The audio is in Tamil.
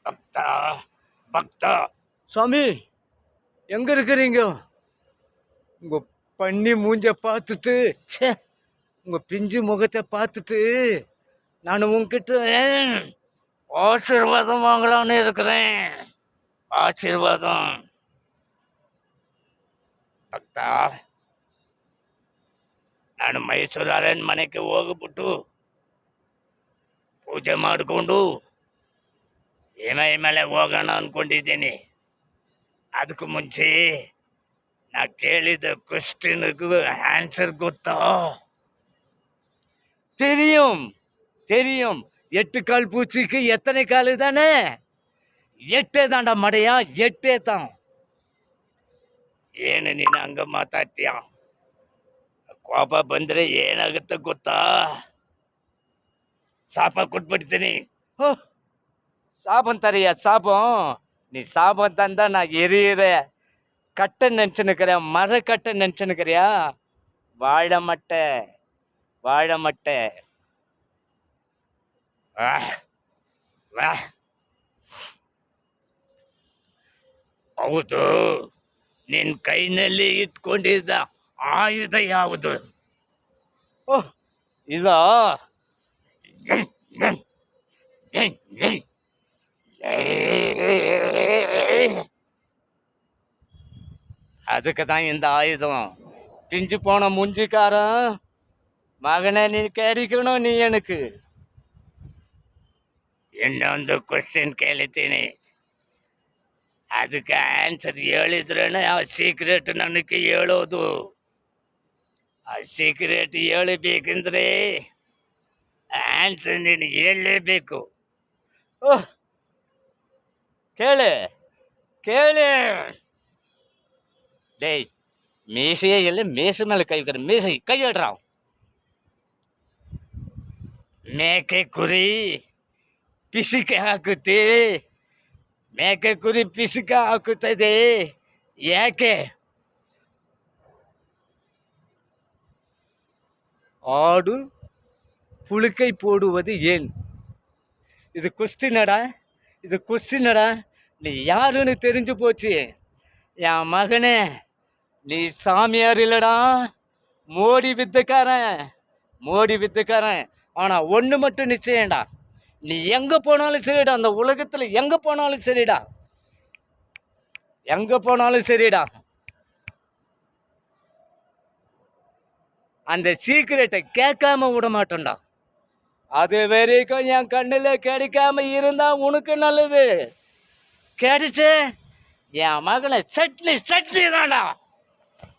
பக்தா பக்தா சாமி எங்க இருக்கிறீங்க? உங்க பண்ணி மூஞ்ச பார்த்துட்டு ச்சே உங்க பிஞ்சு முகத்தை பார்த்துட்டு நான் உங்ககிட்ட ஆசீர்வாதம் வாங்கலான்னு இருக்கிறேன். ஆசீர்வாதம் ಭಕ್ತ. ನಾನು ಮೈಸೂರು ಅರಣ್ಮನೆಗೆ ಹೋಗ್ಬಿಟ್ಟು ಪೂಜೆ ಮಾಡಿಕೊಂಡು ಮೇಲೆ ಹೋಗೋಣ ಅಂದ್ಕೊಂಡಿದ್ದೀನಿ. ಅದಕ್ಕೂ ಮುಂಚೆ ನಾ ಕೇಳಿದ ಕ್ವಶ್ಚನ್ಗೂ ಆನ್ಸರ್ ಗೊತ್ತಾ? தெரியும் தெரியும். 8 கால் பூச்சிக்கு எத்தனை கால் தானே? 8 தான்டா மடையா, 8 தான். ಏನು ನೀನು ಹಂಗ ಮಾತಾಡ್ತೀಯ? ಕೋಪ ಬಂದರೆ ಏನಾಗುತ್ತೆ ಗೊತ್ತಾ? ಶಾಪ ಕೊಟ್ಬಿಡ್ತೀನಿ. சாபம் தரையா சாபம்? நீ சாபம் தந்தா நான் எரியிற கட்டை நினச்சுன்னுக்கிறியா? மர கட்டை நினச்சுன்னுக்கிறியா? வாழை மட்டை வாழை மட்டை. ಹೌದು, ನಿನ್ನ ಕೈನಲ್ಲಿ ಇಟ್ಕೊಂಡಿದ್ದ ಆಯುಧ ಯಾವುದು? ಓಹ್ ಇದಾ? அதுக்கு தான் இந்த ஆயுதம். பிஞ்சு போன முஞ்சிக்காரன் மகனை நீ கிடைக்கணும். நீ எனக்கு ಇನ್ನೊಂದು ಕ್ವಶನ್ ಕೇಳ್ತೀನಿ, ಅದಕ್ಕೆ ಆನ್ಸರ್ ಹೇಳಿದ್ರೇ ಆ ಸೀಕ್ರೆಟ್ ನನಗೆ ಹೇಳೋದು. ಆ ಸೀಕ್ರೆಟ್ ಹೇಳಬೇಕಂದ್ರೆ ಆನ್ಸರ್ ನೀನು ಹೇಳಲೇಬೇಕು. ಓಹ್ ಕೇಳೆ ಕೇಳೆ. டேய் மீசையே இல்லை, மீசை மேலே கை வைக்கிற, மீசை கை விடுறான். மேக்கை குறி பிசுಕ ಹಾಕುತ್ತೆ, ಮೇಕೆ ಕುರಿ ಪಿಸುಕ ಹಾಕುತ್ತದೆ. ಯಾಕೆ? ஆடு புழுக்கை போடுவது ஏன்? இது கொஸ்டினடா, இது கொஸ்டினடா. நீ யாருன்னு தெரிஞ்சு போச்சு என் மகனே. நீ சாமியார் இல்லடா, மோடி வித்துக்காரன், மோடி வித்துக்காரன். ஆனால் ஒன்று மட்டும் நிச்சயம்டா, நீ எங்கே போனாலும் சரிடா, அந்த உலகத்தில் எங்கே போனாலும் சரிடா, எங்கே போனாலும் சரிடா, அந்த சீக்கிரட்டை கேட்காம விட மாட்டோம்டா. அது வரைக்கும் என் கண்ணில் கிடைக்காம இருந்தா உனக்கு நல்லது. கிடைச்சு என் மகனை சட்னி சட்னி தான்டா.